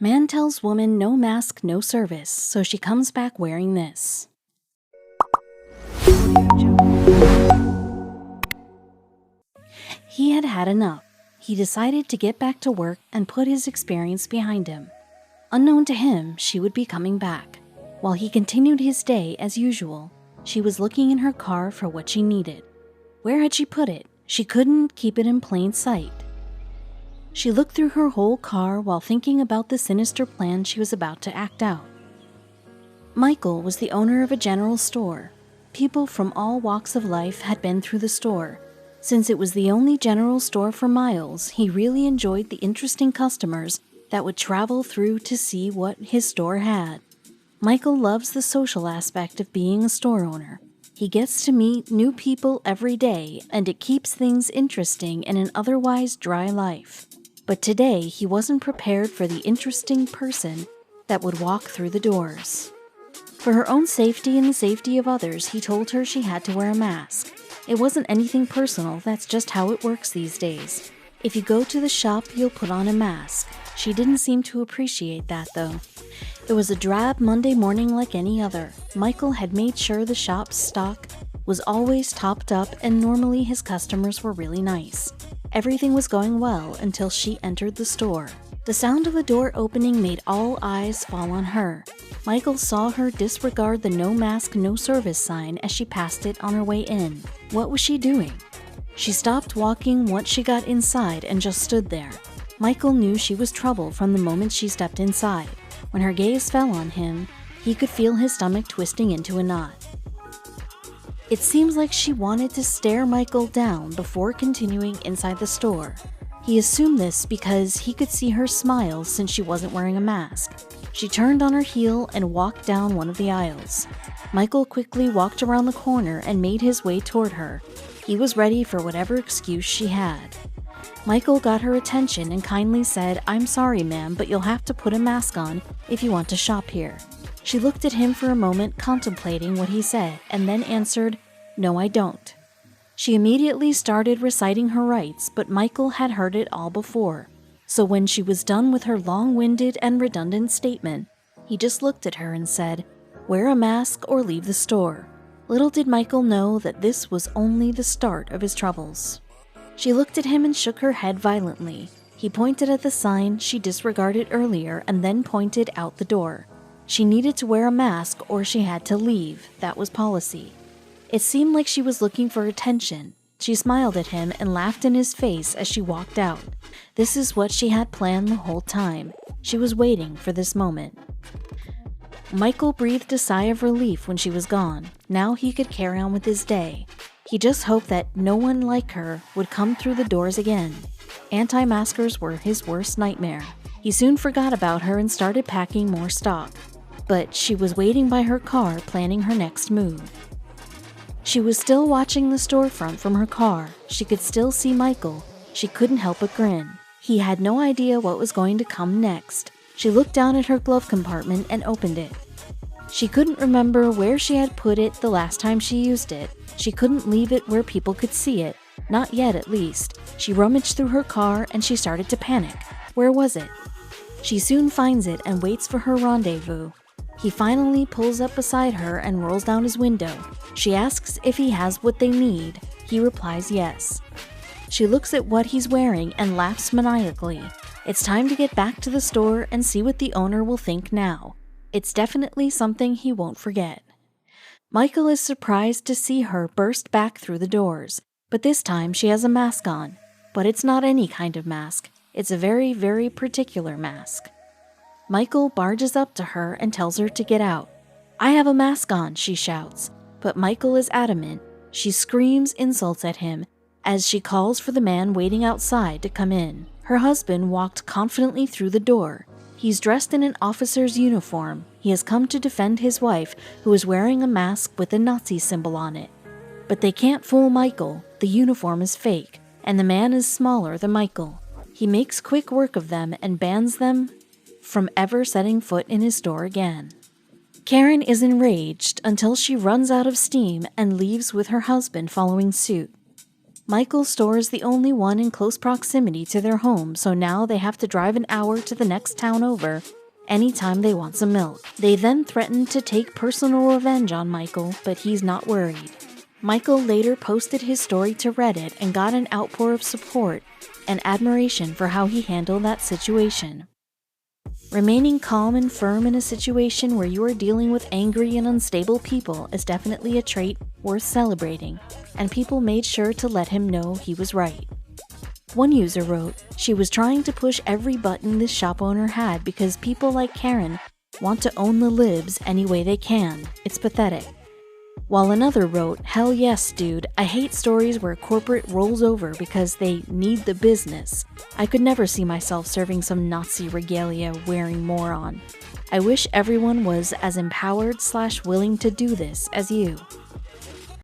Man tells woman no mask, no service, so she comes back wearing this. He had had enough. He decided to get back to work and put his experience behind him. Unknown to him, she would be coming back. While he continued his day as usual, she was looking in her car for what she needed. Where had she put it? She couldn't keep it in plain sight. She looked through her whole car while thinking about the sinister plan she was about to act out. Michael was the owner of a general store. People from all walks of life had been through the store. Since it was the only general store for miles, he really enjoyed the interesting customers that would travel through to see what his store had. Michael loves the social aspect of being a store owner. He gets to meet new people every day, and it keeps things interesting in an otherwise dry life. But today, he wasn't prepared for the interesting person that would walk through the doors. For her own safety and the safety of others, he told her she had to wear a mask. It wasn't anything personal, that's just how it works these days. If you go to the shop, you'll put on a mask. She didn't seem to appreciate that, though. It was a drab Monday morning like any other. Michael had made sure the shop's stock was always topped up, and normally his customers were really nice. Everything was going well until she entered the store. The sound of the door opening made all eyes fall on her. Michael saw her disregard the no mask, no service sign as she passed it on her way in. What was she doing? She stopped walking once she got inside and just stood there. Michael knew she was trouble from the moment she stepped inside. When her gaze fell on him, he could feel his stomach twisting into a knot. It seems like she wanted to stare Michael down before continuing inside the store. He assumed this because he could see her smile since she wasn't wearing a mask. She turned on her heel and walked down one of the aisles. Michael quickly walked around the corner and made his way toward her. He was ready for whatever excuse she had. Michael got her attention and kindly said, "I'm sorry, ma'am, but you'll have to put a mask on if you want to shop here." She looked at him for a moment, contemplating what he said, and then answered, "No, I don't." She immediately started reciting her rights, but Michael had heard it all before. So when she was done with her long-winded and redundant statement, he just looked at her and said, "Wear a mask or leave the store." Little did Michael know that this was only the start of his troubles. She looked at him and shook her head violently. He pointed at the sign she disregarded earlier and then pointed out the door. She needed to wear a mask or she had to leave. That was policy. It seemed like she was looking for attention. She smiled at him and laughed in his face as she walked out. This is what she had planned the whole time. She was waiting for this moment. Michael breathed a sigh of relief when she was gone. Now he could carry on with his day. He just hoped that no one like her would come through the doors again. Anti-maskers were his worst nightmare. He soon forgot about her and started packing more stock. But she was waiting by her car, planning her next move. She was still watching the storefront from her car. She could still see Michael. She couldn't help but grin. He had no idea what was going to come next. She looked down at her glove compartment and opened it. She couldn't remember where she had put it the last time she used it. She couldn't leave it where people could see it. Not yet, at least. She rummaged through her car and she started to panic. Where was it? She soon finds it and waits for her rendezvous. He finally pulls up beside her and rolls down his window. She asks if he has what they need. He replies yes. She looks at what he's wearing and laughs maniacally. It's time to get back to the store and see what the owner will think now. It's definitely something he won't forget. Michael is surprised to see her burst back through the doors, but this time she has a mask on. But it's not any kind of mask. It's a very, very particular mask. Michael barges up to her and tells her to get out. "I have a mask on," she shouts, but Michael is adamant. She screams insults at him as she calls for the man waiting outside to come in. Her husband walked confidently through the door. He's dressed in an officer's uniform. He has come to defend his wife, who is wearing a mask with a Nazi symbol on it. But they can't fool Michael. The uniform is fake, and the man is smaller than Michael. He makes quick work of them and bans them from ever setting foot in his store again. Karen is enraged until she runs out of steam and leaves with her husband following suit. Michael's store is the only one in close proximity to their home, so now they have to drive an hour to the next town over anytime they want some milk. They then threaten to take personal revenge on Michael, but he's not worried. Michael later posted his story to Reddit and got an outpour of support and admiration for how he handled that situation. Remaining calm and firm in a situation where you are dealing with angry and unstable people is definitely a trait worth celebrating, and people made sure to let him know he was right. One user wrote, "She was trying to push every button this shop owner had because people like Karen want to own the libs any way they can. It's pathetic." While another wrote, "Hell yes, dude, I hate stories where corporate rolls over because they need the business. I could never see myself serving some Nazi regalia wearing moron. I wish everyone was as empowered/willing to do this as you."